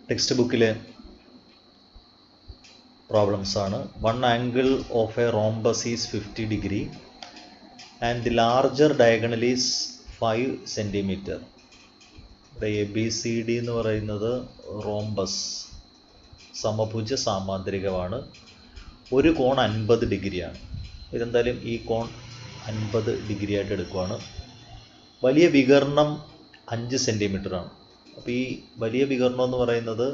Text ബുക്കിലെ problems ആണ്. One angle of A rhombus is 50 degree and the larger diagonal is 5 centimetre. ഇവിടെ ABCD എന്ന് പറയുന്നത് rhombus സമഭുജ സാമാന്തരികമാണ്. ഒരു കോൺ 50 ഡിഗ്രിയാണ്. ഇതെന്തായാലും ഈ കോൺ 50 ഡിഗ്രി ആയിട്ട് എടുക്കുവാണ്. വലിയ വികർണം 5 സെൻറ്റിമീറ്ററാണ്. അപ്പോൾ ഈ വലിയ വികർണം എന്ന് പറയുന്നത്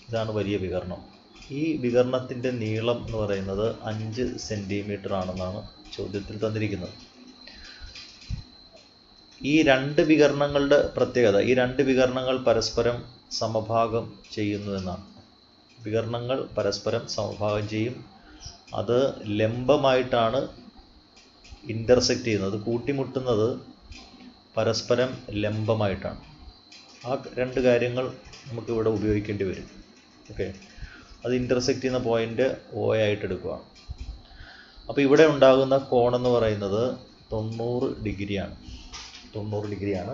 ഇതാണ് വലിയ വികർണം. ഈ വികർണത്തിൻ്റെ നീളം എന്ന് പറയുന്നത് 5 സെൻറ്റിമീറ്റർ ആണെന്നാണ് ചോദ്യത്തിൽ തന്നിരിക്കുന്നത്. ഈ രണ്ട് വികരണങ്ങളുടെ പ്രത്യേകത, ഈ രണ്ട് വികരണങ്ങൾ പരസ്പരം സമഭാഗം ചെയ്യുന്നു എന്നാണ്. വികരണങ്ങൾ പരസ്പരം സമഭാഗം ചെയ്യും. അത് ലംബമായിട്ടാണ് ഇൻ്റർസെക്റ്റ് ചെയ്യുന്നത്. കൂട്ടിമുട്ടുന്നത് പരസ്പരം ലംബമായിട്ടാണ്. ആ രണ്ട് കാര്യങ്ങൾ നമുക്കിവിടെ ഉപയോഗിക്കേണ്ടി വരും. ഓക്കെ, അത് ഇൻ്റർസെക്റ്റ് ചെയ്യുന്ന പോയിൻ്റ് O ആയിട്ട് എടുക്കുക. അപ്പോൾ ഇവിടെ ഉണ്ടാകുന്ന കോണെന്ന് പറയുന്നത് 90 ഡിഗ്രിയാണ്. 90 ഡിഗ്രിയാണ്.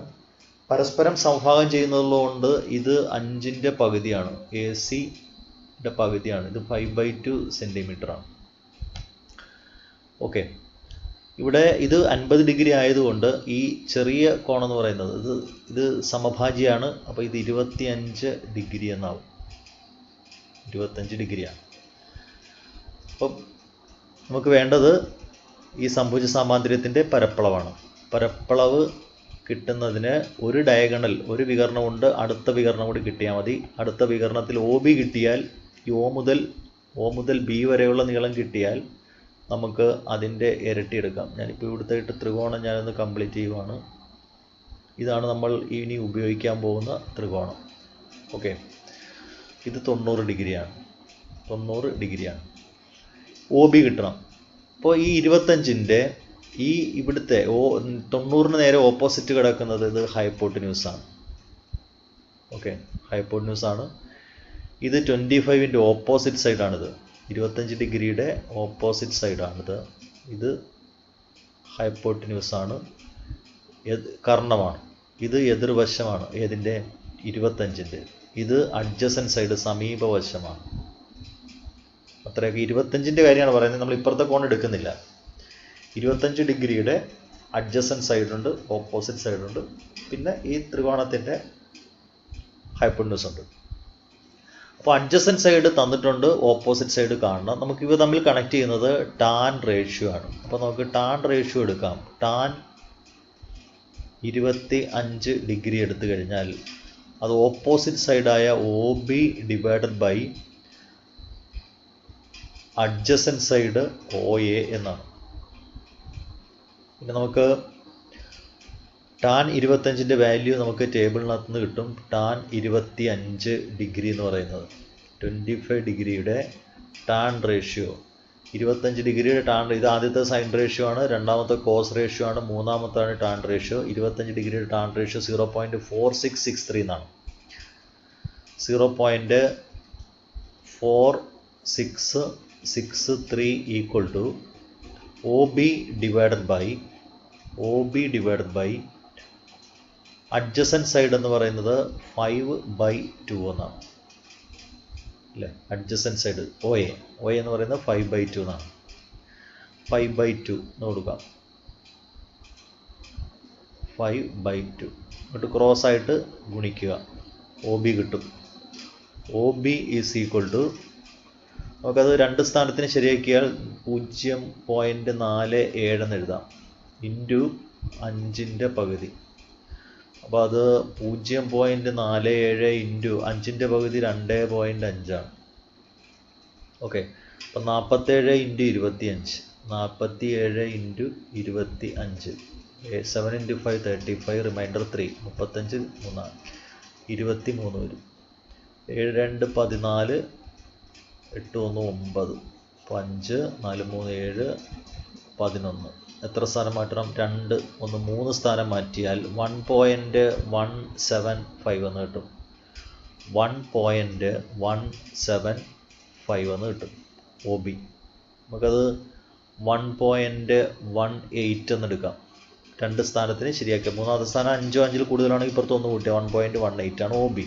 പരസ്പരം സമഭാഗം ചെയ്യുന്നതുകൊണ്ട് ഇത് 5ൻ്റെ പകുതിയാണ്. AC-യുടെ പകുതിയാണ്. ഇത് 5/2 സെൻറ്റിമീറ്ററാണ്. ഓക്കെ, ഇവിടെ ഇത് 50 ഡിഗ്രി ആയതുകൊണ്ട് ഈ ചെറിയ കോണെന്ന് പറയുന്നത് ഇത് സമഭാജിയാണ്. അപ്പോൾ ഇത് 25 ഡിഗ്രി എന്നാവും. 25 ഡിഗ്രിയാണ്. അപ്പം നമുക്ക് വേണ്ടത് ഈ സമഭുജ സാമാന്തര്യത്തിൻ്റെ പരപ്പളവാണ്. പരപ്പളവ് കിട്ടുന്നതിന് ഒരു ഡയഗണൽ, ഒരു വികരണം കൊണ്ട് അടുത്ത വികരണം കൂടി കിട്ടിയാൽ മതി. അടുത്ത വികരണത്തിൽ OB കിട്ടിയാൽ ഈ O മുതൽ B വരെയുള്ള നീളം കിട്ടിയാൽ നമുക്ക് അതിൻ്റെ ഇരട്ടി എടുക്കാം. ഞാനിപ്പോൾ ഇവിടുത്തെ ത്രികോണം ഞാനൊന്ന് കംപ്ലീറ്റ് ചെയ്യുവാണ്. ഇതാണ് നമ്മൾ ഇനി ഉപയോഗിക്കാൻ പോകുന്ന ത്രികോണം. ഓക്കെ, ഇത് 90 ഡിഗ്രിയാണ്. 90 ഡിഗ്രിയാണ്. OB കിട്ടണം. അപ്പോൾ ഈ 25ൻ്റെ ഈ ഇവിടുത്തെ 90-ന് നേരെ ഓപ്പോസിറ്റ് കിടക്കുന്നത് ഇത് ഹൈപ്പോട്ടന്യൂസാണ്. ഓക്കെ, ഹൈപ്പോട്ടന്യൂസാണ്. ഇത് 25ൻ്റെ ഓപ്പോസിറ്റ് സൈഡാണിത്. 25 ഡിഗ്രിയുടെ ഓപ്പോസിറ്റ് സൈഡാണിത്. ഇത് ഹൈപ്പോട്ടന്യൂസാണ്, കർണമാണ്. ഇത് എതിർവശമാണ്. ഏതിൻ്റെ? 25ൻ്റെ. ഇത് അഡ്ജസൻറ്റ് സൈഡ്, സമീപവശമാണ്. അത്രയൊക്കെ 25ൻ്റെ കാര്യമാണ് പറയുന്നത്. നമ്മൾ ഇപ്പുറത്തെ കോൺ എടുക്കുന്നില്ല. 25 ഡിഗ്രിയുടെ അഡ്ജസൻറ്റ് സൈഡുണ്ട്, ഓപ്പോസിറ്റ് സൈഡുണ്ട്, പിന്നെ ഈ ത്രികോണത്തിൻ്റെ ഹൈപ്പോട്ടന്യൂസ് ഉണ്ട്. അപ്പോൾ അഡ്ജസൻറ്റ് സൈഡ് തന്നിട്ടുണ്ട്, ഓപ്പോസിറ്റ് സൈഡ് കാണണം. നമുക്കിവ തമ്മിൽ കണക്ട് ചെയ്യുന്നത് ടാൻ റേഷ്യോ ആണ്. അപ്പോൾ നമുക്ക് ടാൻ റേഷ്യോ എടുക്കാം. ടാൻ 25 ഡിഗ്രി എടുത്തു കഴിഞ്ഞാൽ അത് ഓപ്പോസിറ്റ് സൈഡായ OB divided by adjacent side OA എന്നാണ്. പിന്നെ നമുക്ക് ടാൻ 25ൻ്റെ വാല്യൂ നമുക്ക് ടേബിളിനകത്ത് നിന്ന് കിട്ടും. ടാൻ 25 ഡിഗ്രി എന്ന് പറയുന്നത് 25 ഡിഗ്രിയുടെ ടാൻ റേഷ്യോ, 25 ഡിഗ്രിയുടെ ടാൻ, ഇത് ആദ്യത്തെ സൈൻ റേഷ്യോ ആണ്, രണ്ടാമത്തെ കോസ് റേഷ്യോ ആണ്, മൂന്നാമത്താണ് ടാൻ റേഷ്യോ. 25 ഡിഗ്രിയുടെ ടാൻ റേഷ്യോ 0.4663 എന്നാണ്. 0.4663 equal to OB divided by adjacent side എന്ന് പറയുന്നത് 5/2 എന്നാണ് അല്ലേ. അഡ്ജസൻറ്റ് സൈഡ് OA എന്ന് പറയുന്നത് 5/2 എന്നാണ്. 5/2 എന്ന് കൊടുക്കാം. 5/2 എന്നിട്ട് ക്രോസ് ആയിട്ട് ഗുണിക്കുക, OB കിട്ടും. OB ഈസ് ഈക്വൽ ടു, നമുക്കത് രണ്ട് സ്ഥാനത്തിന് ശരിയാക്കിയാൽ 0.47 എന്ന് എഴുതാം. ഇൻറ്റു 5ൻ്റെ പകുതി. അപ്പോൾ അത് 0.47 ഇൻറ്റു 5ൻ്റെ പകുതി 2.5 ആണ്. ഓക്കെ, അപ്പോൾ 47 ഇൻറ്റു 25, 47 ഇൻറ്റു 25, 7 ഇൻറ്റു 5 35, റിമൈൻഡർ 3, 35 3 23 വരും. 7 2 14, 8 1 9, 5 4 3 7 11. എത്ര സ്ഥാനം മാറ്റണം? 2 1 3 സ്ഥാനം മാറ്റിയാൽ 1.175 എന്ന് കിട്ടും. 1.175 എന്ന് കിട്ടും OB. നമുക്കത് 1.18 എന്ന് എടുക്കാം. രണ്ട് സ്ഥാനത്തിന് ശരിയാക്കുക. മൂന്നാമത്തെ സ്ഥാനം 5 5 കൂടുതലാണെങ്കിൽ ഇപ്പുറത്ത് 1 കൂട്ടിയാൽ 1.18 ആണ് OB.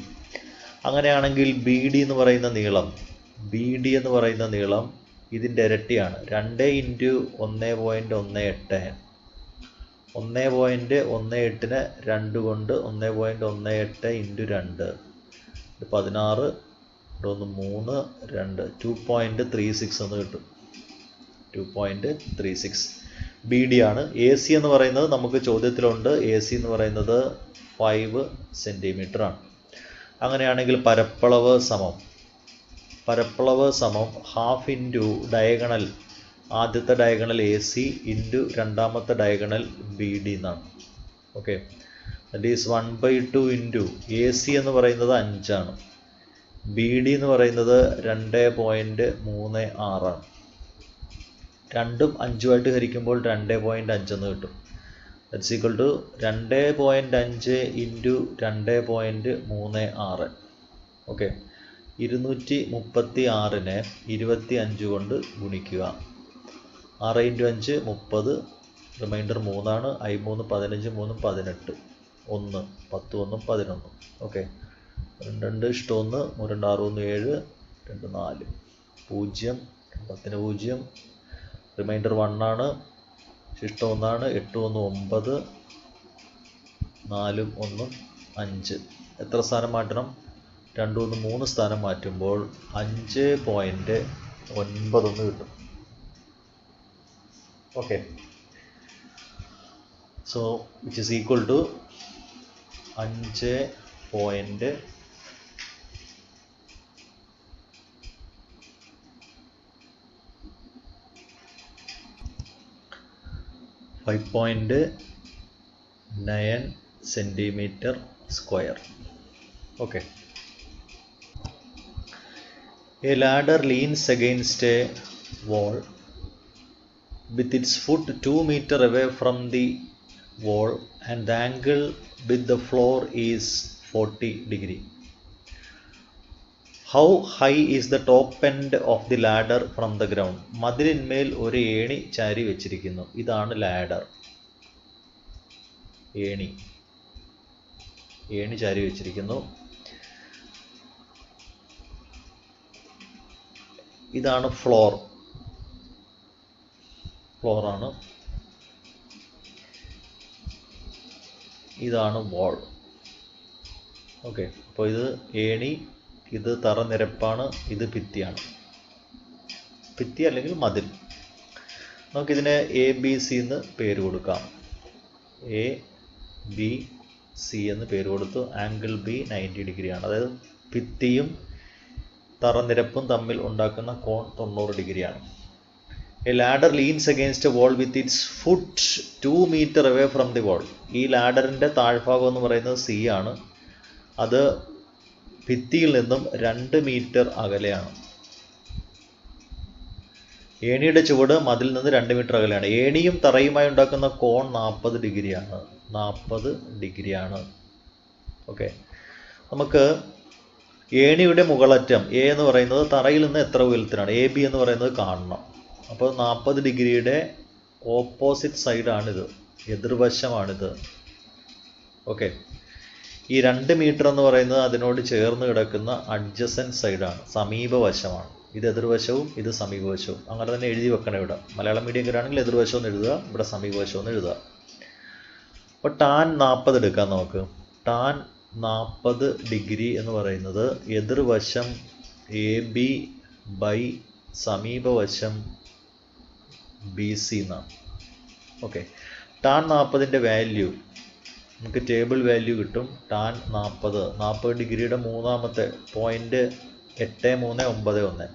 അങ്ങനെയാണെങ്കിൽ ബി ഡി എന്ന് പറയുന്ന നീളം ഇതിൻ്റെ ഇരട്ടിയാണ്. 2 × 1.18. 1.18നെ 2 കൊണ്ട് 1.18 × 2 16 3 2 2.36 എന്ന് കിട്ടും. 2.36 ബി ഡി ആണ്. എ സി എന്ന് പറയുന്നത് നമുക്ക് ചോദ്യത്തിലുണ്ട്. എ സി എന്ന് പറയുന്നത് 5 സെൻറ്റിമീറ്റർ ആണ്. അങ്ങനെയാണെങ്കിൽ പരപ്പളവ് സമം ഹാഫ് ഇൻറ്റു ഡയഗണൽ, ആദ്യത്തെ ഡയഗണൽ എ സി ഇൻറ്റു രണ്ടാമത്തെ ഡയഗണൽ ബി ഡി എന്നാണ്. Okay, that is 1/2 into A C എന്ന് പറയുന്നത് 5 ആണ്, ബി ഡി എന്ന് പറയുന്നത് 2.36 ആണ്. രണ്ടും 5 ഹരിക്കുമ്പോൾ 2.5 എന്ന് കിട്ടും. That's equal to 2.5 into 2.36. Okay, 236നെ 25 കൊണ്ട് ഗുണിക്കുക. 6 × 5 30, റിമൈൻഡർ 3 ആണ്. 3 15 3 18, 1 10 1 11. ഓക്കെ, 2 ഇഷ്ടം 1 3 2 6 1 7 2 4 0 10 0, റിമൈൻഡർ 1 ആണ്. ഇഷ്ടം 1 ആണ്. 8 1 9 4 1 5. എത്ര സ്ഥാനം മാറ്റണം? 2 1 3 സ്ഥാനം മാറ്റുമ്പോൾ 5.91 കിട്ടും. Okay, so which is equal to 5.91. centimeter square. Okay. A ladder leans against a wall with its foot 2 meters away from the wall and the angle with the floor is 40 degrees. How high is the top end of the ladder from the ground? മതിലിന്മേൽ ഒരു ഏണി ചാരി വെച്ചിരിക്കുന്നു. ഇതാണ് ladder. ഏണി ചാരി വെച്ചിരിക്കുന്നു. ഇതാണ് ഫ്ലോറാണ്. ഇതാണ് വാൾ. ഓക്കെ, അപ്പോൾ ഇത് ഏണി, ഇത് തറനിരപ്പാണ്, ഇത് ഭിത്തിയാണ്. ഭിത്തി അല്ലെങ്കിൽ മതിൽ. നമുക്കിതിനെ എ ബി സി എന്ന് പേര് കൊടുക്കാം. എ ബി സി എന്ന് പേര് കൊടുത്തു. ആംഗിൾ ബി 90 ഡിഗ്രിയാണ്. അതായത് ഭിത്തിയും തറനിരപ്പും തമ്മിൽ ഉണ്ടാക്കുന്ന കോൺ 90 ഡിഗ്രിയാണ്. A ladder leans against a wall with its foot 2 meters away from the wall. ഈ ലാഡറിൻ്റെ താഴ്ഭാഗം എന്ന് പറയുന്നത് സി ആണ്. അത് ഭിത്തിയിൽ നിന്നും 2 മീറ്റർ അകലെയാണ്. ഏണിയുടെ ചുവട് മതിൽ നിന്ന് 2 മീറ്റർ അകലെയാണ്. ഏണിയും തറയുമായി ഉണ്ടാക്കുന്ന കോൺ 40 ഡിഗ്രിയാണ്. 40 ഡിഗ്രിയാണ്. ഓക്കെ, നമുക്ക് ഏണിയുടെ മുകളറ്റം എ എന്ന് പറയുന്നത് തറയിൽ നിന്ന് എത്ര ഉയരത്തിലാണ്, എ ബി എന്ന് പറയുന്നത് കാണണം. അപ്പോൾ 40 ഡിഗ്രിയുടെ ഓപ്പോസിറ്റ് സൈഡാണിത്, എതിർവശമാണിത്. ഓക്കെ, ഈ 2 മീറ്റർ എന്ന് പറയുന്നത് അതിനോട് ചേർന്ന് കിടക്കുന്ന അഡ്ജസൻറ്റ് സൈഡാണ്, സമീപവശമാണ്. ഇത് എതിർവശവും ഇത് സമീപവശവും. അങ്ങനെ തന്നെ എഴുതി വെക്കണം. ഇവിടെ മലയാളം മീഡിയക്കാരാണെങ്കിൽ എതിർവശം എന്ന് എഴുതുക, ഇവിടെ സമീപവശം എന്ന് എഴുതുക. അപ്പോൾ ടാൻ 40 എടുക്കാം നമുക്ക്. ടാൻ 40 ഡിഗ്രി എന്ന് പറയുന്നത് എതിർവശം എ ബി ബൈ സമീപവശം ബി സി എന്നാണ്. ഓക്കെ, ടാൻ 40ൻ്റെ വാല്യൂ നമുക്ക് ടേബിൾ വാല്യൂ കിട്ടും. ടാൻ 40 ഡിഗ്രിയുടെ മൂന്നാമത്തെ 0.8391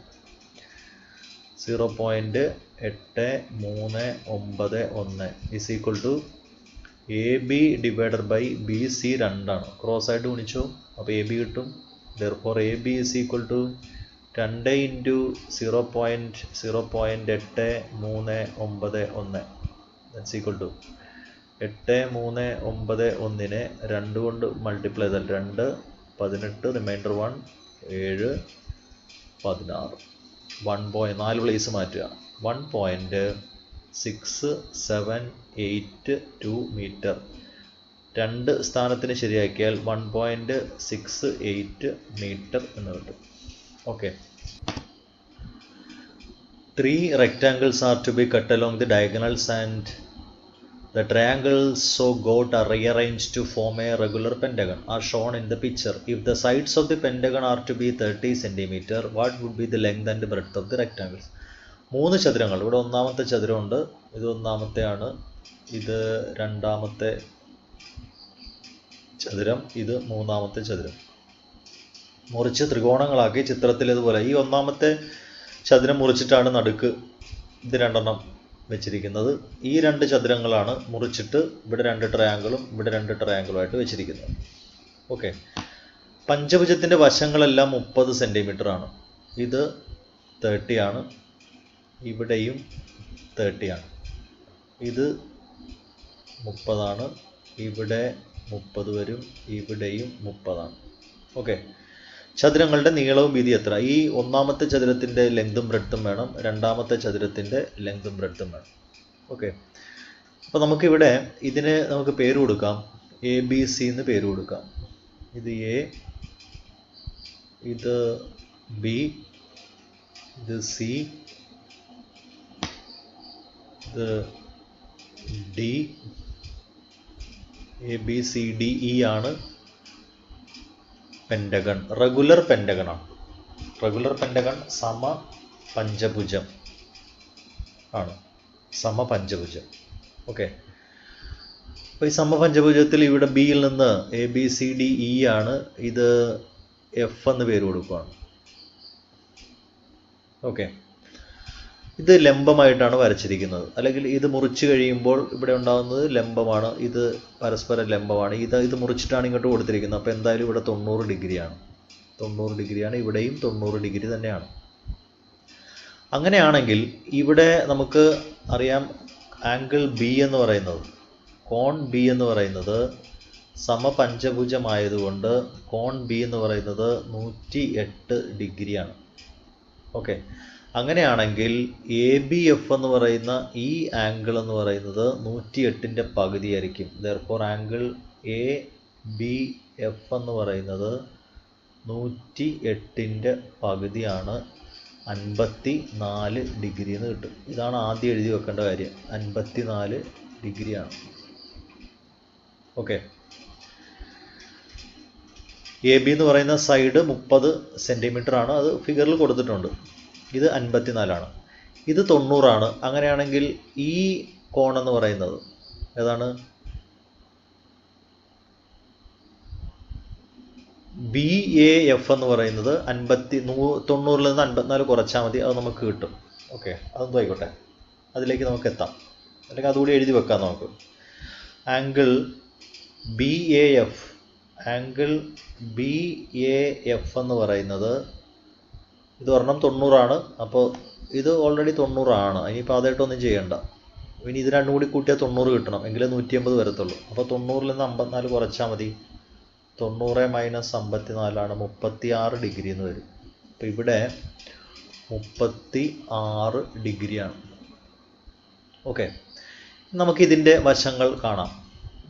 0.8391 is equal to A B divided by B C 2 ആണ്. ക്രോസ് ആയിട്ട് ഗുണിച്ചു, അപ്പോൾ എ ബി കിട്ടും. Therefore A B is equal to 2 × 0.8391 that's equal to 8391നെ 2 കൊണ്ട് മൾട്ടിപ്ലൈ ചെയ്താൽ 2 18, റിമൈൻഡർ 1 7 16. 4 പ്ലേസ് മാറ്റുക. 1.6782 മീറ്റർ 2 സ്ഥാനത്തിന് ശരിയാക്കിയാൽ 1.68 മീറ്റർ എന്ന് കിട്ടും. Okay. 3 rectangles are to be cut along the diagonals and the triangles so got are rearranged to form a regular pentagon are shown in the picture. If the sides of the pentagon are to be 30 cm, what would be the length and breadth of the rectangles? 3 ചതുരങ്ങൾ. ഇവിടെ ഒന്നാമത്തെ ചതുരമുണ്ട്, ഇത് ഒന്നാമത്തെയാണ്, ഇത് രണ്ടാമത്തെ ചതുരം, ഇത് മൂന്നാമത്തെ ചതുരം. മുറിച്ച് ത്രികോണങ്ങളാക്കി ചിത്രത്തിലേതുപോലെ ഈ ഒന്നാമത്തെ ചതുരം മുറിച്ചിട്ടാണ് നടുക്ക് ഇത് രണ്ടെണ്ണം വെച്ചിരിക്കുന്നത്. ഈ 2 ചതുരങ്ങളാണ് മുറിച്ചിട്ട് ഇവിടെ 2 ട്രയാങ്കിളും ഇവിടെ 2 ട്രയാങ്കിളുമായിട്ട് വെച്ചിരിക്കുന്നത്. ഓക്കെ. പഞ്ചഭുജത്തിൻ്റെ വശങ്ങളെല്ലാം 30 സെൻറ്റിമീറ്റർ ആണ്. ഇത് 30 ആണ്, ഇവിടെയും 30 ആണ്, ഇത് 30 ആണ്, ഇവിടെ 30 വരും, ഇവിടെയും 30 ആണ്. ഓക്കെ. ചതുരങ്ങളുടെ നീളവും വീതി എത്ര? ഈ ഒന്നാമത്തെ ചതുരത്തിൻ്റെ ലെങ്തും ബ്രെഡ്ത്തും വേണം, രണ്ടാമത്തെ ചതുരത്തിൻ്റെ ലെങ്തും ബ്രെഡ്ത്തും വേണം. ഓക്കെ. അപ്പോൾ നമുക്കിവിടെ ഇതിന് നമുക്ക് പേര് കൊടുക്കാം, ABC എന്ന് പേര് കൊടുക്കാം. ഇത് A, ഇത് B, ഇത് C, ഇത് D. ABCDE ആണ് പെൻഡഗൺ, റെഗുലർ പെൻഡഗൺ ആണ്. റെഗുലർ പെൻഡഗൺ സമപഞ്ചഭുജം ആണ്, സമപഞ്ചഭുജം. ഓക്കെ. അപ്പോൾ ഈ സമപഞ്ചഭുജത്തിൽ ഇവിടെ ബിയിൽ നിന്ന് ABCDE ആണ്, ഇത് F എന്ന് പേര് കൊടുക്കുകയാണ്. ഓക്കെ. ഇത് ലംബമായിട്ടാണ് വരച്ചിരിക്കുന്നത്, അല്ലെങ്കിൽ ഇത് മുറിച്ച് കഴിയുമ്പോൾ ഇവിടെ ഉണ്ടാകുന്നത് ലംബമാണ്, ഇത് പരസ്പരം ലംബമാണ്. ഇത് മുറിച്ചിട്ടാണ് ഇങ്ങോട്ട് കൊടുത്തിരിക്കുന്നത്. അപ്പോൾ എന്തായാലും ഇവിടെ 90 ഡിഗ്രിയാണ്, 90 ഡിഗ്രിയാണ്, ഇവിടെയും 90 ഡിഗ്രി തന്നെയാണ്. അങ്ങനെയാണെങ്കിൽ ഇവിടെ നമുക്ക് അറിയാം ആംഗിൾ B എന്ന് പറയുന്നത്, കോൺ B എന്ന് പറയുന്നത് സമപഞ്ചഭുജമായതുകൊണ്ട് കോൺ B എന്ന് പറയുന്നത് 108 ഡിഗ്രിയാണ്. ഓക്കെ. അങ്ങനെയാണെങ്കിൽ ABF എന്ന് പറയുന്ന ഈ ആംഗിൾ എന്ന് പറയുന്നത് 108ൻ്റെ പകുതിയായിരിക്കും. ദെർഫോർ ആംഗിൾ ABF എന്ന് പറയുന്നത് 108ൻ്റെ പകുതിയാണ്, 54 ഡിഗ്രി എന്ന് കിട്ടും. ഇതാണ് ആദ്യം എഴുതി വെക്കേണ്ട കാര്യം, 54 ഡിഗ്രിയാണ്. ഓക്കെ. AB എന്ന് പറയുന്ന സൈഡ് 30 സെൻറ്റിമീറ്റർ ആണ്, അത് ഫിഗറിൽ കൊടുത്തിട്ടുണ്ട്. ഇത് 54 ആണ്, ഇത് 90 ആണ്. അങ്ങനെയാണെങ്കിൽ ഈ കോൺ എന്ന് പറയുന്നത് ഏതാണ്? BAF എന്ന് പറയുന്നത് 90ൽ നിന്ന് 54 കുറച്ചാൽ മതി, അത് നമുക്ക് കിട്ടും. ഓക്കെ. അതെന്തോ ആയിക്കോട്ടെ, അതിലേക്ക് നമുക്ക് എത്താം, അല്ലെങ്കിൽ അതുകൂടി എഴുതി വെക്കാം നമുക്ക്. ആംഗിൾ BAF എന്ന് പറയുന്നത് ഇത് ഒരെണ്ണം 90 ആണ്. അപ്പോൾ ഇത് ഓൾറെഡി 90 ആണ്, ഇനിയിപ്പോൾ അതായിട്ടൊന്നും ചെയ്യണ്ട. ഇനി ഇത് രണ്ടും കൂടി കൂട്ടിയാൽ 90 കിട്ടണം, എങ്കിലേ 180 വരത്തുള്ളൂ. അപ്പോൾ 90ൽ നിന്ന് 54 കുറച്ചാൽ മതി. 90 - 54 ആണ് 36 ഡിഗ്രി എന്ന് വരും. അപ്പോൾ ഇവിടെ 36 ഡിഗ്രിയാണ്. ഓക്കെ. നമുക്കിതിൻ്റെ വശങ്ങൾ കാണാം.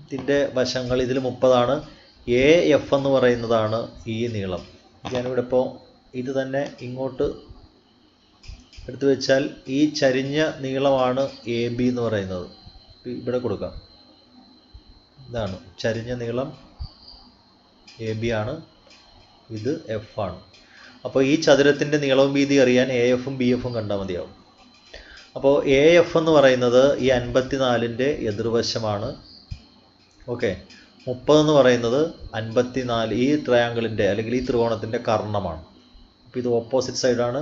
ഇതിൻ്റെ വശങ്ങൾ ഇതിൽ 30 ആണ്. AF എന്ന് പറയുന്നതാണ് ഈ നീളം. ഞാനിവിടെ ഇപ്പോൾ ഇത് തന്നെ ഇങ്ങോട്ട് എടുത്തു വെച്ചാൽ ഈ ചരിഞ്ഞ നീളമാണ് AB എന്ന് പറയുന്നത്. ഇവിടെ കൊടുക്കാം, ഇതാണ് ചരിഞ്ഞ നീളം, AB ആണ്, ഇത് F ആണ്. അപ്പോൾ ഈ ചതുരത്തിൻ്റെ നീളവും വീതി അറിയാൻ AFഉം BFഉം കണ്ടാൽ മതിയാവും. അപ്പോൾ AF എന്ന് പറയുന്നത് ഈ 54ൻ്റെ എതിർവശമാണ്. ഓക്കെ. 30 എന്ന് പറയുന്നത് 54 ഈ ട്രയാങ്കിളിൻ്റെ അല്ലെങ്കിൽ ഈ ത്രികോണത്തിൻ്റെ കർണമാണ്. അപ്പോൾ ഇത് ഓപ്പോസിറ്റ് സൈഡാണ്,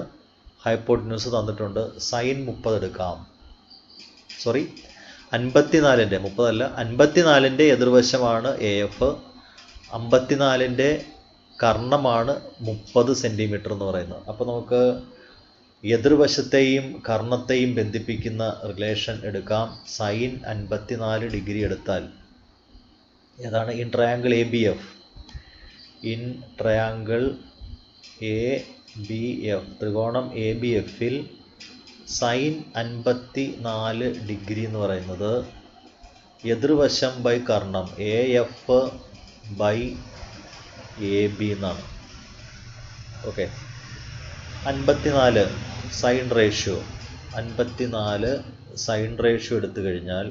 ഹൈപ്പോട്ടിന്യൂസ് തന്നിട്ടുണ്ട്. സൈൻ 30 എടുക്കാം. 54ൻ്റെ 30 അല്ല, 54ൻ്റെ എതിർവശമാണ് AF, 54ൻ്റെ കർണമാണ് 30 സെൻറ്റിമീറ്റർ എന്ന് പറയുന്നത്. അപ്പോൾ നമുക്ക് എതിർവശത്തെയും കർണത്തെയും ബന്ധിപ്പിക്കുന്ന റിലേഷൻ എടുക്കാം. സൈൻ 54 ഡിഗ്രി എടുത്താൽ ഏതാണ്? In triangle ABF, in triangle ABF, ത്രികോണം ABFൽ സൈൻ 54 ഡിഗ്രി എന്ന് പറയുന്നത് എതിർവശം ബൈ കർണം AF ബൈ AB എന്നാണ്. Okay. 54 sine ratio, 54 sine ratio എടുത്തു കഴിഞ്ഞാൽ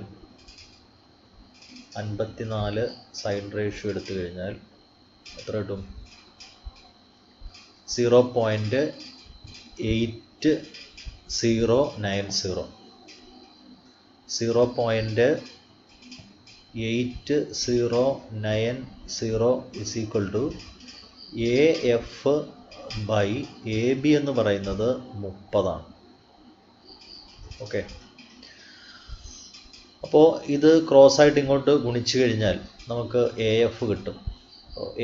54 സൈൻ റേഷ്യോ എടുത്തു കഴിഞ്ഞാൽ എത്ര കിട്ടും? 0.8090 0.8090 is equal to AF by AB എന്ന് പറയുന്നത് 30 ആണ്. ഓക്കെ. അപ്പോൾ ഇത് ക്രോസ് ആയിട്ട് ഇങ്ങോട്ട് ഗുണിച്ചു കഴിഞ്ഞാൽ നമുക്ക് AF കിട്ടും.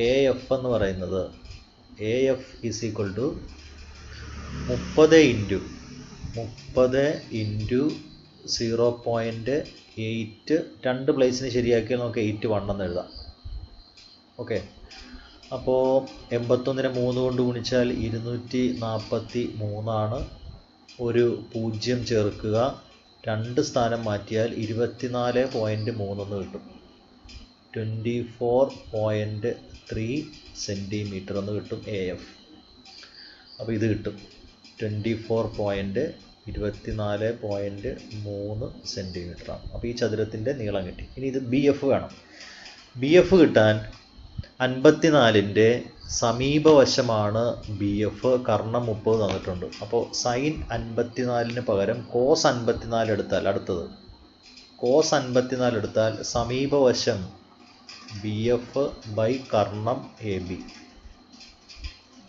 AF എന്ന് പറയുന്നത് AF is equal to 30 into 0.8, രണ്ട് പ്ലേസിന് ശരിയാക്കിയാൽ നമുക്ക് 81 എന്ന് എഴുതാം. ഓക്കെ. അപ്പോൾ 81നെ 3 കൊണ്ട് ഗുണിച്ചാൽ 243 ആണ്. ഒരു 0 ചേർക്കുക, 2 സ്ഥാനം മാറ്റിയാൽ 24.3 എന്ന് കിട്ടും. 24.3 സെൻറ്റിമീറ്റർ എന്ന് കിട്ടും AF. അപ്പോൾ ഇത് കിട്ടും 24.3 സെൻറ്റിമീറ്ററാണ്. അപ്പോൾ ഈ ചതുരത്തിൻ്റെ നീളം കിട്ടി. ഇനി ഇത് BF വേണം. BF കിട്ടാൻ 54ൻ്റെ സമീപവശമാണ് BF, കർണം 30 തന്നിട്ടുണ്ട്. അപ്പോൾ സൈൻ 54ന് പകരം കോസ് 54 എടുത്താൽ, അടുത്തത് കോസ് 54 എടുത്താൽ സമീപവശം BF ബൈ കർണം AB.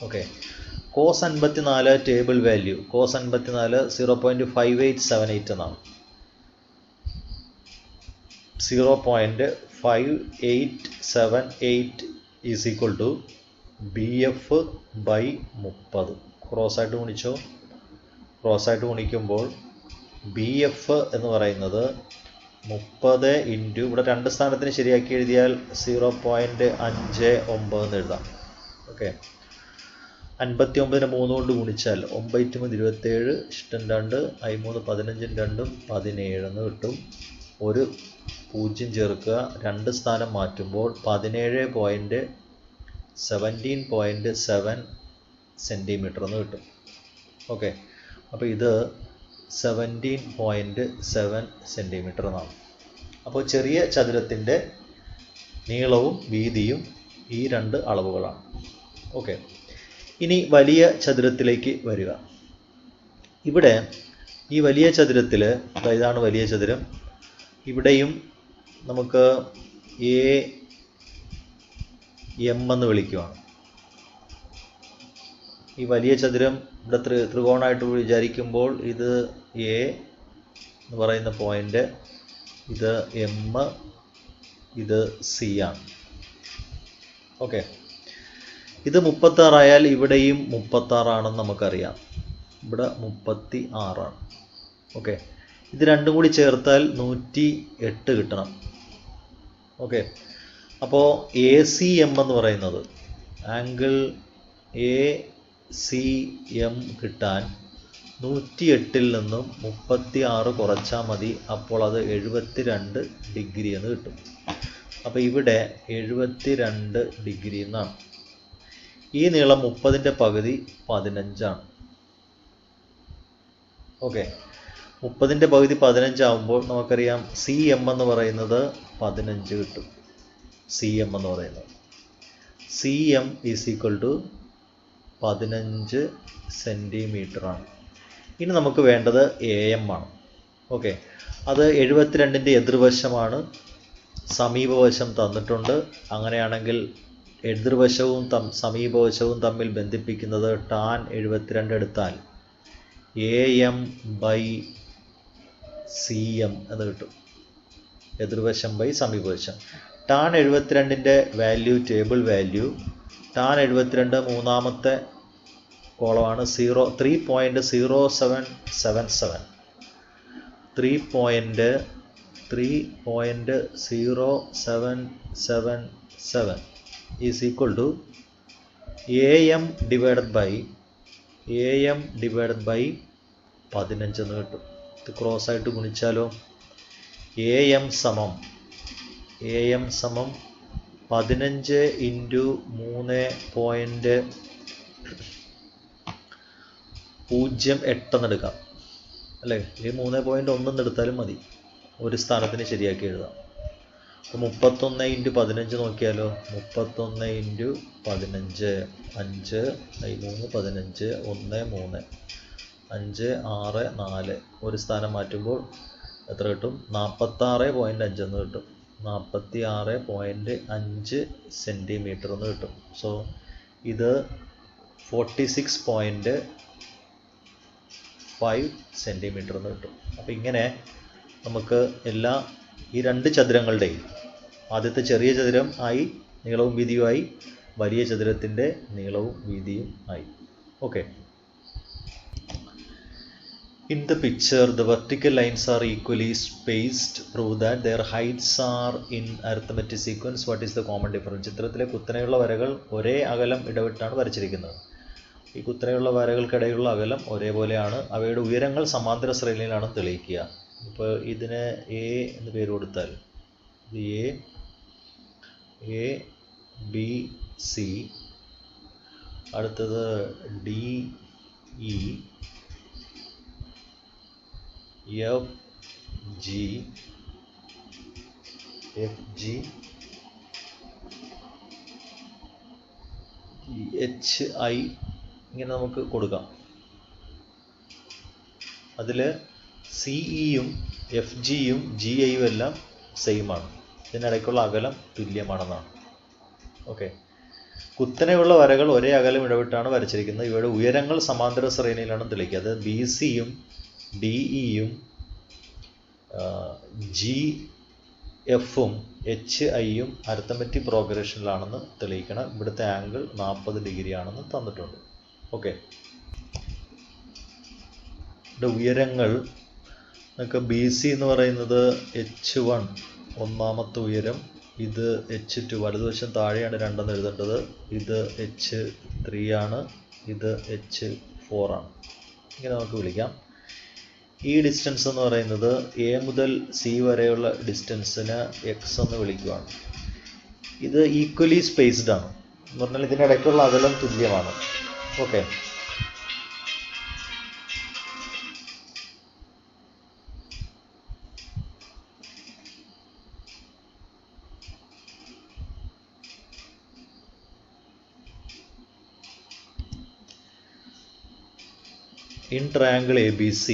Okay. Cos 54 table value, cos 54 0.5878 എന്നാണ്. 0.5878 is equal to BF by 30. ക്രോസായിട്ട് ഗുണിച്ചോ. ക്രോസായിട്ട് ഗുണിക്കുമ്പോൾ BF എന്ന് പറയുന്നത് 30 ഇൻറ്റു, ഇവിടെ 2 സ്ഥാനത്തിന് ശരിയാക്കി എഴുതിയാൽ 0.59 എന്ന് എഴുതാം. ഓക്കെ. 59നെ 3 കൊണ്ട് ഗുണിച്ചാൽ 9 27, ഇഷ്ടം 2, 3 15 2 17 എന്ന് കിട്ടും. ഒരു 0 ചേർക്കുക, 2 സ്ഥാനം മാറ്റുമ്പോൾ 17.7 സെൻറ്റിമീറ്റർ എന്ന് കിട്ടും. ഓക്കെ. അപ്പോൾ ഇത് 17.7 സെൻറ്റിമീറ്റർ എന്നാണ്. അപ്പോൾ ചെറിയ ചതുരത്തിൻ്റെ നീളവും വീതിയും ഈ 2 അളവുകളാണ്. ഓക്കെ. ഇനി വലിയ ചതുരത്തിലേക്ക് വരിക. ഇവിടെ ഈ വലിയ ചതുരത്തിൽ, ഇതാണ് വലിയ ചതുരം, ഇവിടെയും നമുക്ക് AM എന്ന് വിളിക്കുവാണ്. ഈ വലിയ ചതുരം ഇവിടെ ത്രികോണമായിട്ട് വിചാരിക്കുമ്പോൾ ഇത് A എന്ന് പറയുന്ന പോയിൻ്റ്, ഇത് M, ഇത് C ആണ്. ഓക്കെ. ഇത് 36 ആയാൽ ഇവിടെയും 36 ആണെന്ന് നമുക്കറിയാം. ഇവിടെ 36 ആണ്. ഓക്കെ. ഇത് രണ്ടും കൂടി ചേർത്താൽ 108 കിട്ടണം. ഓക്കെ. അപ്പോൾ ACM എന്ന് പറയുന്നത്, ആംഗിൾ ACM കിട്ടാൻ 108ൽ നിന്നും 36 കുറച്ചാൽ മതി. അപ്പോൾ അത് 72 ഡിഗ്രി എന്ന് കിട്ടും. അപ്പോൾ ഇവിടെ 72 ഡിഗ്രി എന്നാണ്. ഈ നീളം 30ൻ്റെ പകുതി 15 ആണ്. ഓക്കെ. 30ൻ്റെ പകുതി 15 ആകുമ്പോൾ നമുക്കറിയാം CM എന്ന് പറയുന്നത് 15 കിട്ടും. CM എന്ന് പറയുന്നത് CM is equal to 15 centimetre ആണ്. ഇനി നമുക്ക് വേണ്ടത് AM ആണ്. ഓക്കെ. അത് 72ൻ്റെ എതിർവശമാണ്. സമീപവശം തന്നിട്ടുണ്ട്. അങ്ങനെയാണെങ്കിൽ എതിർവശവും സമീപവശവും തമ്മിൽ ബന്ധിപ്പിക്കുന്നത് ടാൻ 72 എടുത്താൽ AM ബൈ CM എന്ന് കിട്ടും. എതിർവശം ബൈ സമീപവശം. ടാൻ 72ൻ്റെ വാല്യൂ, ടേബിൾ വാല്യൂ, ടാൻ 72 മൂന്നാമത്തെ കോളമാണ് 3.0777, 3.0777 is equal to AM divided by 15 എന്ന് കിട്ടും. ഇത് ക്രോസ് ആയിട്ട് ഗുണിച്ചാലോ AM സമം AM സമം 15 ഇൻറ്റു 3.08 എന്നെടുക്കാം അല്ലേ, ഈ 3.1 എടുത്താലും മതി, ഒരു സ്ഥാനത്തിന് ശരിയാക്കി എഴുതാം. അപ്പോൾ 31 ഇൻറ്റു 15 നോക്കിയാലോ, 31 ഇൻറ്റു 15 5 3 15 1 3 5 6 4 ഒരു സ്ഥാനം മാറ്റുമ്പോൾ എത്ര കിട്ടും? 46.5 എന്ന് കിട്ടും. 46.5 സെൻറ്റിമീറ്റർ എന്ന് കിട്ടും. സോ ഇത് 46.5 സെൻറ്റിമീറ്റർ എന്ന് കിട്ടും. അപ്പോൾ ഇങ്ങനെ നമുക്ക് ഈ രണ്ട് ചതുരങ്ങളുടെയും, ആദ്യത്തെ ചെറിയ ചതുരം ആയി, നീളവും വീതിയുമായി, വലിയ ചതുരത്തിൻ്റെ നീളവും വീതിയും ആയി. Okay. In the picture, the vertical lines are equally spaced. Prove that their heights are in arithmetic sequence. What is the common difference? ചിത്രത്തിലെ കുത്തനെയുള്ള വരകൾ ഒരേ അകലം ഇടവിട്ടാണ് വരച്ചിരിക്കുന്നത്. ഈ കുത്തനെയുള്ള വരകൾക്കിടയിലുള്ള അകലം ഒരേപോലെയാണ്. അവയുടെ ഉയരങ്ങൾ സമാന്തര ശ്രേണിയിലാണെന്ന് തെളിയിക്കുക. ഇപ്പോൾ ഇതിന് എ എന്ന് പേര് കൊടുത്താൽ, ഇത് എ ബി സി, അടുത്തത് D E, F G, H I, ഇങ്ങനെ നമുക്ക് കൊടുക്കാം. അതിൽ സിഇയും എഫ് ജിയും ജി ഐയും എല്ലാം സെയിമാണ്. ഇതിനിടയ്ക്കുള്ള അകലം തുല്യമാണെന്നാണ്. ഓക്കെ. കുത്തനെയുള്ള വരകൾ ഒരേ അകലം ഇടവിട്ടാണ് വരച്ചിരിക്കുന്നത്. ഇവയുടെ ഉയരങ്ങൾ സമാന്തര ശ്രേണിയിലാണ് തെളിയിക്കുക. അത് ബി സിയും ഡി ഇയും ജി എഫും എച്ച് ഐയും അരിത്തമെറ്റിക് പ്രോഗ്രഷനിലാണെന്ന് തെളിയിക്കണം. ഇവിടുത്തെ ആംഗിൾ 40 ഡിഗ്രി ആണെന്ന് തന്നിട്ടുണ്ട്. ഓക്കെ. ഇവിടെ ഉയരങ്ങൾ നമുക്ക് ബി സി എന്ന് പറയുന്നത് H1 ഒന്നാമത്തെ ഉയരം, ഇത് H2 വലതുവശം താഴെയാണ് 2 എന്ന് എഴുതേണ്ടത്, ഇത് H3 ആണ്, ഇത് H4 ആണ്. ഇങ്ങനെ നമുക്ക് വിളിക്കാം. ഈ ഡിസ്റ്റൻസ് എന്ന് പറയുന്നത് എ മുതൽ സി വരെയുള്ള ഡിസ്റ്റൻസിന് എക്സ് എന്ന് വിളിക്കുകയാണ്. ഇത് ഈക്വലി സ്പേസ്ഡ് ആണ് എന്ന് പറഞ്ഞാൽ ഇതിൻ്റെ ഇടയ്ക്കുള്ള അകലം തുല്യമാണ്. ഓക്കെ. In triangle ABC,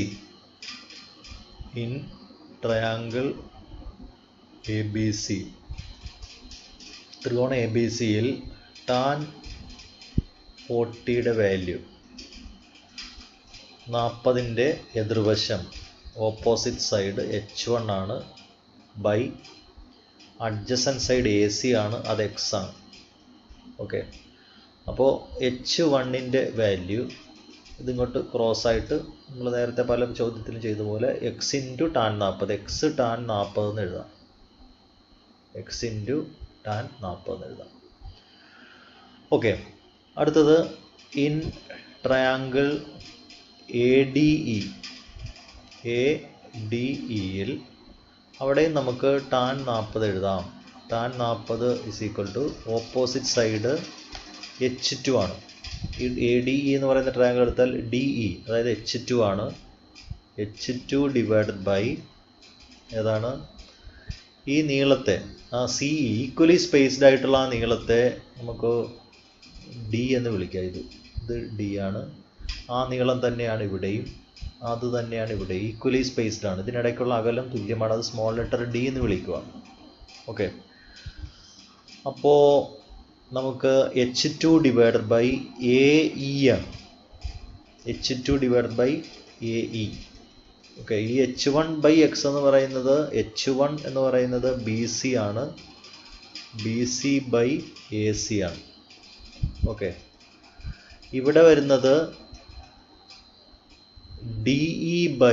ത്രികോണ ABC-യിൽ tan 40 വാല്യൂ 40ൻ്റെ എതിർവശം ഓപ്പോസിറ്റ് സൈഡ് H1 ആണ്, ബൈ അഡ്ജസൻറ്റ് സൈഡ് AC ആണ്, അത് X ആണ്. ഓക്കെ. അപ്പോൾ H1ൻ്റെ വാല്യൂ ഇതിങ്ങോട്ട് ക്രോസ് ആയിട്ട് നമ്മൾ നേരത്തെ പല ചോദ്യത്തിലും ചെയ്ത പോലെ X into tan 40, X tan 40 എന്ന് എഴുതാം, എക്സ് ഇൻറ്റു ടാൻ 40 എന്ന് എഴുതാം. ഓക്കെ. അടുത്തത് ഇൻ ട്രയാങ്കിൾ ADEയിൽ അവിടെയും നമുക്ക് ടാൻ 40 എഴുതാം. ടാൻ 40 = ഓപ്പോസിറ്റ് സൈഡ് H2 ആണ്. ഈ ADE എന്ന് പറയുന്ന ട്രയാങ്കിൾ എടുത്താൽ DE അതായത് H2 ആണ്. H2 ഡിവൈഡഡ് ബൈ ഏതാണ്, ഈ നീളത്തെ CE ഈക്വലി സ്പേസ്ഡ് ആയിട്ടുള്ള ആ നീളത്തെ നമുക്ക് D എന്ന് വിളിക്കാം. ഇത് D ആണ്. ആ നീളം തന്നെയാണ് ഇവിടെയും, അത് തന്നെയാണ് ഇവിടെ, ഈക്വലി സ്പേസ്ഡ് ആണ്. ഇതിനിടയ്ക്കുള്ള അകലം തുല്യമാണ്, അത് സ്മോൾ ലെറ്റർ D എന്ന് വിളിക്കുക. ഓക്കെ. അപ്പോൾ നമുക്ക് H2 ഡിവൈഡഡ് ബൈ AE ആണ്. H2 divided by AE. Okay. ഈ H1/X എന്ന് പറയുന്നത്, H1 എന്ന് പറയുന്നത് BC ആണ്, BC/AC ആണ്. ഓക്കെ. ഇവിടെ വരുന്നത് DE/AE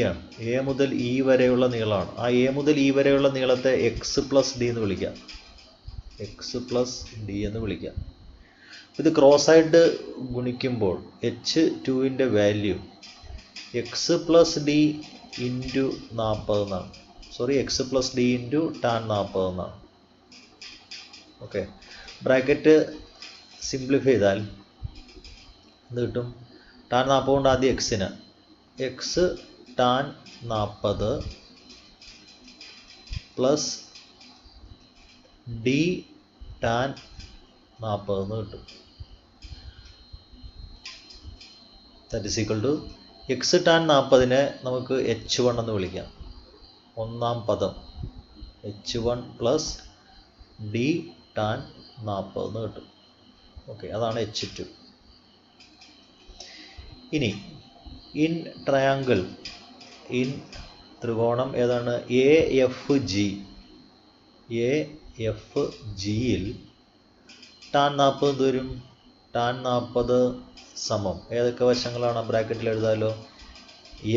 ആണ്. A മുതൽ E വരെയുള്ള നീളമാണ്. ആ A മുതൽ E വരെയുള്ള നീളത്തെ X+D എന്ന് വിളിക്കാം, X+D എന്ന് വിളിക്കാം. ഇത് ക്രോസ് ആയിട്ട് ഗുണിക്കുമ്പോൾ H2ൻ്റെ വാല്യൂ X+D ഇൻറ്റു 40 എന്നാണ്. Sorry, X plus D into tan 40 എന്നാണ്. ഓക്കെ, ബ്രാക്കറ്റ് സിംപ്ലിഫൈ ചെയ്താൽ എന്ത് കിട്ടും? ടാൻ 40 കൊണ്ട് ആദ്യം എക്സിന് x tan 40 plus D tan 40 എന്ന് കിട്ടും. That is equal to x tan 40-നെ നമുക്ക് h1 എന്ന് വിളിക്കാം. ഒന്നാം പദം h1 പ്ലസ് ഡി ടാൻ 40 എന്ന് കിട്ടും. ഓക്കെ, അതാണ് h2. ഇനി ഇൻ ട്രയാങ്കിൾ, ഇൻ ത്രികോണം ഏതാണ്? A F G. A F ജിയിൽ ടാൻ 40 എന്ത് വരും? ടാൻ 40 സമം ഏതൊക്കെ വശങ്ങളാണ്? ബ്രാക്കറ്റിൽ എഴുതാമല്ലോ,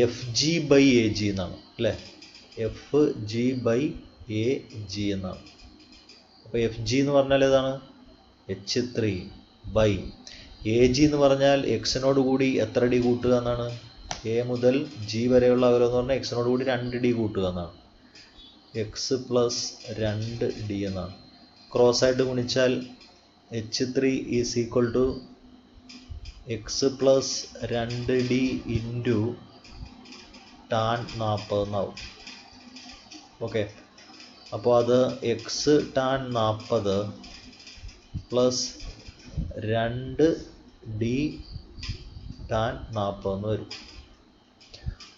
F G by A G എന്നാണ് അല്ലേ? F G by A G എന്നാണ്. അപ്പോൾ എഫ് ജി എന്ന് പറഞ്ഞാൽ ഏതാണ്? h3 ബൈ എ ജി എന്ന് പറഞ്ഞാൽ എക്സിനോട് കൂടി എത്ര ഡി കൂട്ടുക എന്നാണ്? എ മുതൽ ജി വരെയുള്ള അകലം എന്ന് പറഞ്ഞാൽ എക്സിനോട് കൂടി 2 ഡി കൂട്ടുക എന്നാണ്. എക്സ് പ്ലസ് 2 ഡി എന്നാണ്. ക്രോസ് ആയിട്ട് ഗുണിച്ചാൽ h3 is equal to x plus 2 D into tan 40 എന്നാവും. ഓക്കെ, അപ്പോൾ അത് x tan 40 plus 2 D tan 40 എന്ന് വരും.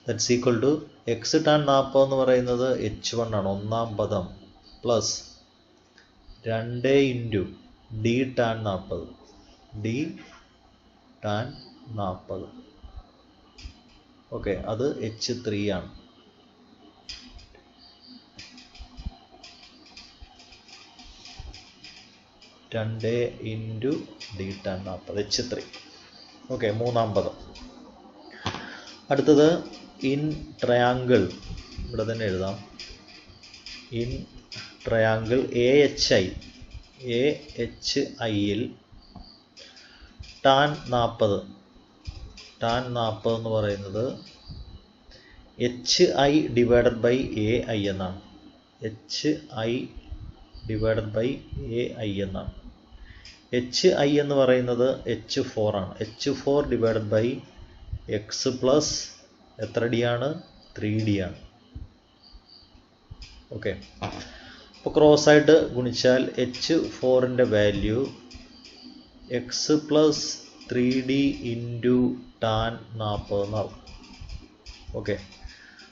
That's equal to x tan 40 എന്ന് പറയുന്നത് h1 ആണ്, ഒന്നാം പദം, plus 2 into D tan 40, D tan 40. Okay, അത് h3 ആണ്. രണ്ട് into D tan 40, h3. Okay, മൂന്നാം പദം. അടുത്തത് ഇൻ ട്രയാങ്കിൾ, ഇവിടെ തന്നെ എഴുതാം. ഇൻ ട്രയാങ്കിൾ എ എച്ച് ഐയിൽ ടാൻ 40 എന്ന് പറയുന്നത് H I divided by A I എന്നാണ്. H I divided by A I എന്നാണ്. എച്ച് ഐ എന്ന് പറയുന്നത് h4 ആണ്. h4 divided by x plus എത്ര ഡി ആണ്? 3 ഡി ആണ്. ഓക്കെ, അപ്പോൾ ക്രോസ് ആയിട്ട് ഗുണിച്ചാൽ h4ൻ്റെ value x plus 3d into tan 40 എന്നാവും. Okay,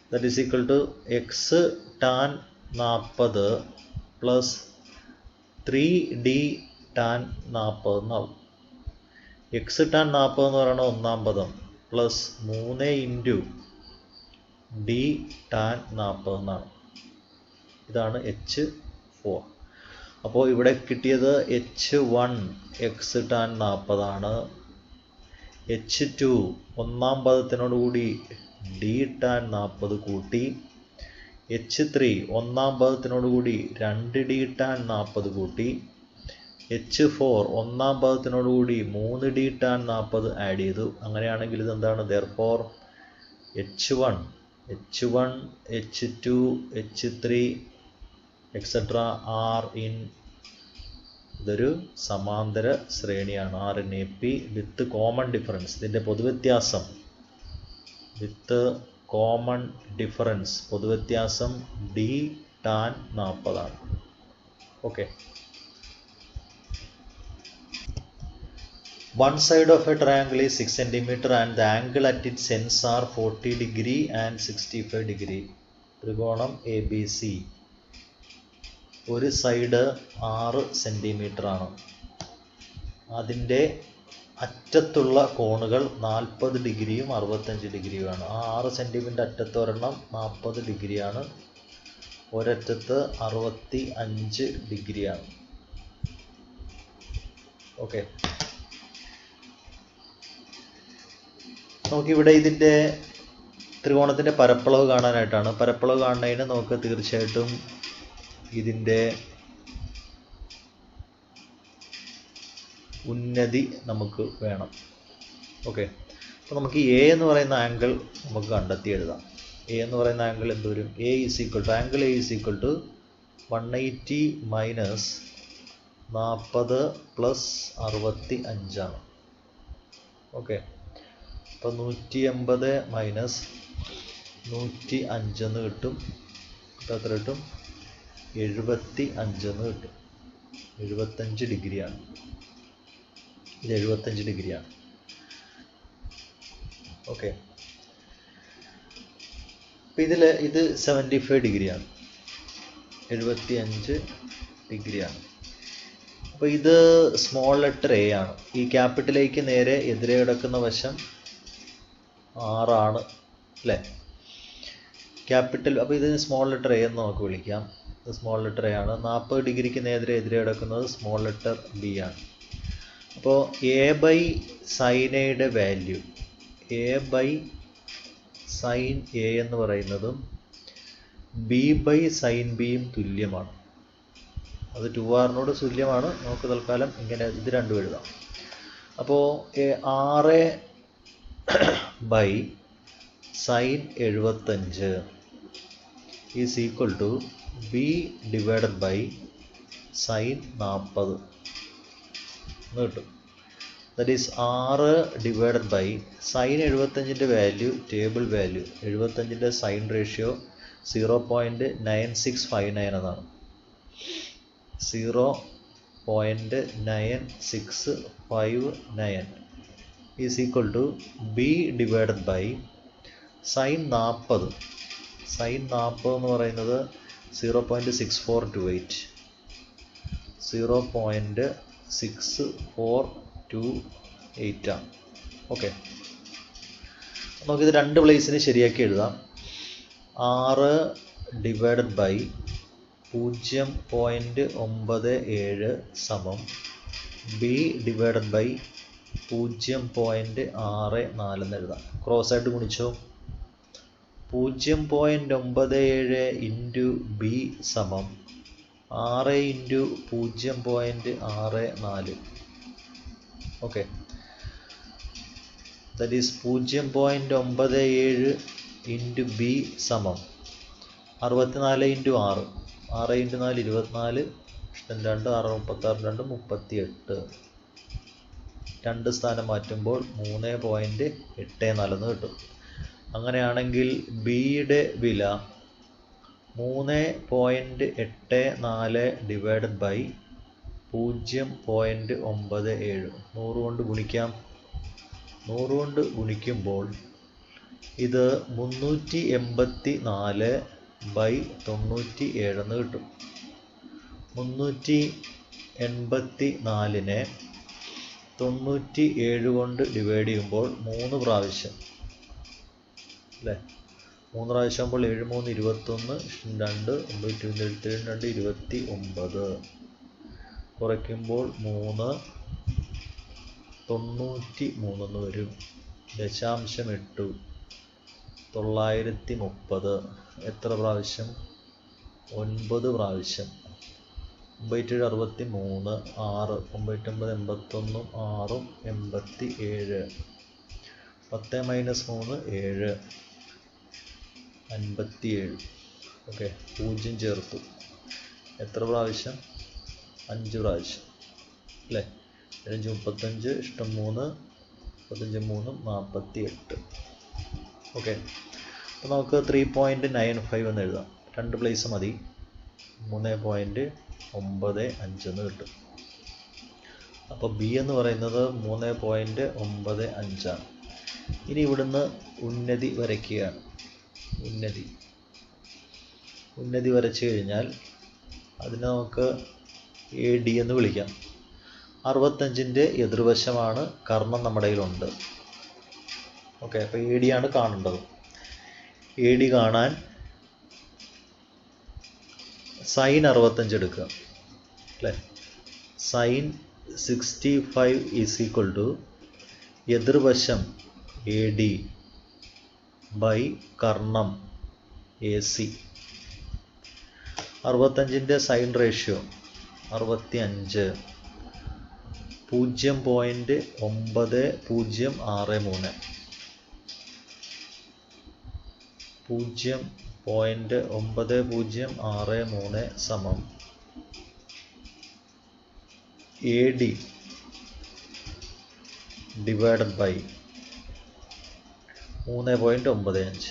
that is equal to x tan 40 plus 3d tan 40 എന്നാവും. എക്സ് ടാൻ 40 എന്ന് പറയുന്നത് ഒന്നാം പദം, പ്ലസ് 3 ഇൻറ്റു ഡി ടാൻ 40 എന്നാണ്. ഇതാണ് h4. അപ്പോൾ ഇവിടെ കിട്ടിയത് h1 എക്സ് ടാൻ 40 ആണ്. h2 ഒന്നാം പദത്തിനോടുകൂടി ഡി ടാൻ 40 കൂട്ടി. h3 ഒന്നാം പദത്തിനോടുകൂടി 2 ഡി ടാൻ 40 കൂട്ടി. h4 ഒന്നാം പദത്തിനോടുകൂടി 3 ഡി ടാൻ 40 ആഡ് ചെയ്തു. അങ്ങനെയാണെങ്കിൽ ഇതെന്താണ്? therefore h1, h2, h3 etcetera are in, ഇതൊരു സമാന്തര ശ്രേണിയാണ്. Are in A P with common difference. ഇതിൻ്റെ പൊതുവ്യത്യാസം വിത്ത് കോമൺ ഡിഫറൻസ്, പൊതുവ്യത്യാസം ഡി ടാൻ 40 ആണ്. Okay, one side of a triangle is 6 cm and the angle at its ends are 40 degree and 65 degree. ത്രികോണം ABC. ഒരു side 6 centimetre ആണ്. അതിൻ്റെ അറ്റത്തുള്ള കോണുകൾ 40 ഡിഗ്രിയും 65 ഡിഗ്രിയുമാണ്. ആ 6 സെൻറ്റിമീറ്റർ അറ്റത്തൊരെണ്ണം 40 ഡിഗ്രിയാണ്, ഒരറ്റത്ത് 65 ഡിഗ്രിയാണ്. ഓക്കെ, നമുക്കിവിടെ ഇതിൻ്റെ ത്രികോണത്തിൻ്റെ പരപ്പളവ് കാണാനായിട്ടാണ്. പരപ്പളവ് കാണുന്നതിന് നമുക്ക് തീർച്ചയായിട്ടും ഇതിൻ്റെ ഉന്നതി നമുക്ക് വേണം. ഓക്കെ, അപ്പോൾ നമുക്ക് എ എന്ന് പറയുന്ന ആംഗിൾ നമുക്ക് കണ്ടെത്തി എഴുതാം. എ എന്ന് പറയുന്ന ആംഗിൾ എന്ത് വരും? A is equal to angle A is equal to 180 minus 40 plus 65 ആണ്. ഓക്കെ, അപ്പോൾ 180 മൈനസ് 105 എന്ന് കിട്ടും. എത്ര കിട്ടും? 75 എന്ന് കിട്ടും. 75 ഡിഗ്രിയാണ്. ഇത് 75 ഡിഗ്രിയാണ്. ഓക്കെ, അപ്പം ഇത് 75 ഡിഗ്രിയാണ്. 75 ഡിഗ്രിയാണ്. അപ്പോൾ ഇത് സ്മോൾ ലെറ്റർ എ ആണ്. ഈ ക്യാപിറ്റലേക്ക് നേരെ എതിരെ കിടക്കുന്ന വശം 6 ആണ് അല്ലേ? ക്യാപിറ്റൽ. അപ്പോൾ ഇത് സ്മോൾ ലെറ്റർ എ എന്ന് നമുക്ക് വിളിക്കാം. ഇത് സ്മോൾ ലെറ്റർ എ ആണ്. 40 ഡിഗ്രിക്ക് നേരെ എതിരെ കിടക്കുന്നത് സ്മോൾ ലെറ്റർ ബി ആണ്. അപ്പോൾ എ ബൈ സൈൻ എയുടെ value, A by sine A എന്ന് പറയുന്നതും ബി ബൈ സൈൻ ബിയും തുല്യമാണ്. അത് 2r തുല്യമാണ്. നമുക്ക് തൽക്കാലം ഇങ്ങനെ ഇത് രണ്ടും എഴുതാം. അപ്പോൾ 6 by sine 75 is equal to B divided by sine 40 എന്ന് കിട്ടും. That is 6 divided by sine 75ൻ്റെ വാല്യൂ, ടേബിൾ വാല്യൂ 75ൻ്റെ സൈൻ റേഷ്യോ 0.9659 എന്നാണ്. 0.9659 is equal to B divided by sine 40. Sine 40 എന്ന് പറയുന്നത് 0.6428, 0.6428 ആണ്. ഓക്കെ, നമുക്കിത് രണ്ട് പ്ലേസിന് ശരിയാക്കി എഴുതാം. 6 ഡിവൈഡഡ് ബൈ 0.97 സമം ബി ഡിവൈഡഡ് ബൈ 0.64 എന്ന് എഴുതാം. ക്രോസ് ആയിട്ട് ഗുണിച്ചോ. 0.97 ഇൻറ്റു ബി സമം 6 into 0.64. Okay, that is 0.97 into B സമം 64 ഇൻറ്റു 6. 6 ഇൻറ്റു 4 24, 2 6 36, 2 38. 2 സ്ഥാനം മാറ്റുമ്പോൾ 3.84 എന്ന് കിട്ടും. അങ്ങനെയാണെങ്കിൽ ബിയുടെ വില 3.84 ഡിവൈഡഡ് ബൈ 0.97. 100 കൊണ്ട് ഗുണിക്കാം. 100 കൊണ്ട് ഗുണിക്കുമ്പോൾ ഇത് 384 ബൈ 97 എന്ന് കിട്ടും. 384നെ 97 കൊണ്ട് ഡിവൈഡ് ചെയ്യുമ്പോൾ 3 പ്രാവശ്യം അല്ലേ? 3 പ്രാവശ്യം ആകുമ്പോൾ 7 3 21, 2 9 29. കുറയ്ക്കുമ്പോൾ 3 93 എന്ന് വരും. 0.8 930. എത്ര പ്രാവശ്യം? 9 പ്രാവശ്യം. 9 63, 6 9 81, 6 87. 10 മൈനസ് 3 7, 57. ഓക്കെ, 0 ചേർത്തു. എത്ര പ്രാവശ്യം? 5 പ്രാവശ്യം അല്ലേ? 5 35, 3 35 3 48. ഓക്കെ, അപ്പോൾ നമുക്ക് 3.95 എന്ന് എഴുതാം. 2 പ്ലേസ് മതി. 3.95 എന്ന് കിട്ടും. അപ്പോൾ ബി എന്ന് പറയുന്നത് 3.95 ആണ്. ഇനി ഇവിടുന്ന് ഉന്നതി വരയ്ക്കുകയാണ്. ഉന്നതി വരച്ചു കഴിഞ്ഞാൽ അതിനെ നമുക്ക് എ ഡി എന്ന് വിളിക്കാം. 65ൻ്റെ എതിർവശമാണ് കർണം നമ്മുടെ കയ്യിലുണ്ട്. ഓക്കെ, അപ്പോൾ എ ഡി ആണ് കാണേണ്ടത്. എ ഡി കാണാൻ സൈൻ 65 എടുക്കുക അല്ലേ? സൈൻ 65 ഈസ് ഈക്വൽ ടു എതിർവശം എ ഡി ബൈ കർണം എ സി. 65ൻ്റെ സൈൻ റേഷ്യോ 65, 0.9063. 0.9063 സമം AD ഡിവൈഡഡ് ബൈ 3.95.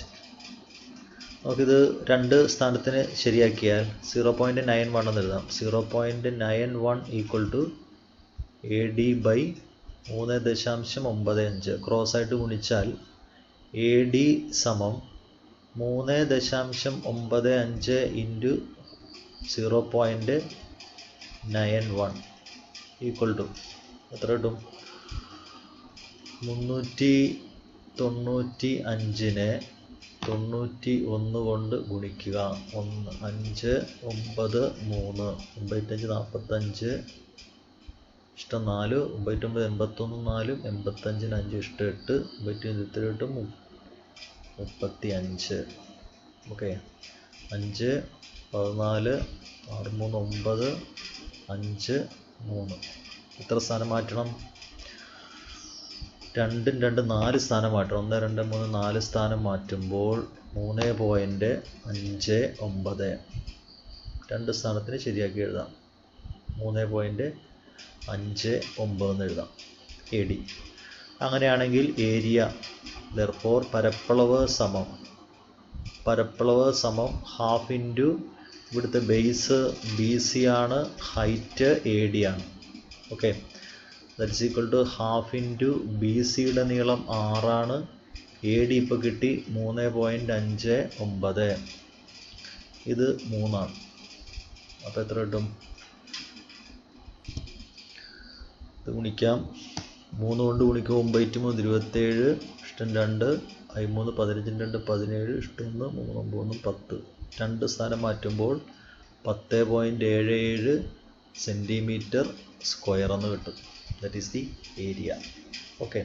നമുക്കിത് രണ്ട് സ്ഥാനത്തിന് ശരിയാക്കിയാൽ 0.91 എന്ന് എഴുതാം. 0.91 equal to AD by 3.95. Cross ആയിട്ട് ഗുണിച്ചാൽ AD സമം 3.95 ഇൻറ്റു 0.91 ഈക്വൽ ടു എത്ര കിട്ടും? 395നെ 91 കൊണ്ട് ഗുണിക്കുക. 5 9 3 95 45 ഇഷ്ടം 4 99 81 4 85 5 ഇഷ്ടം 8 85 കിട്ടും 35. ഓക്കെ, 5 14 6 3 9 5 3. എത്ര സ്ഥാനം മാറ്റണം? 2 2 4 സ്ഥാനം മാറ്റണം. 1 2 3 4 സ്ഥാനം മാറ്റുമ്പോൾ 3.59. രണ്ട് സ്ഥാനത്തിന് ശരിയാക്കി എഴുതാം. 3.59 എന്ന് എഴുതാം AD. അങ്ങനെയാണെങ്കിൽ ഏരിയ ദെർഫോർ പരപ്പളവ് സമം ഹാഫ് ഇൻറ്റു ഇവിടുത്തെ ബേസ് BC ആണ്, ഹൈറ്റ് AD ആണ്. Okay, that's equal to half into BCയുടെ നീളം 6 ആണ്. AD ഇപ്പോൾ കിട്ടി 3.59. ഇത് 3 ആണ്. അപ്പോൾ എത്ര കിട്ടും? ഇത് ഗുണിക്കാം. 3 കൊണ്ട് ഗുണിക്കുമ്പോൾ 9 3 27 ഇഷ്ടം 2 13 15 2 17 ഇഷ്ടം 1 3 9 10. രണ്ട് സ്ഥാനം മാറ്റുമ്പോൾ 10.77 സെൻറ്റിമീറ്റർ സ്ക്വയർ എന്ന് കിട്ടും. That is the area. Okay.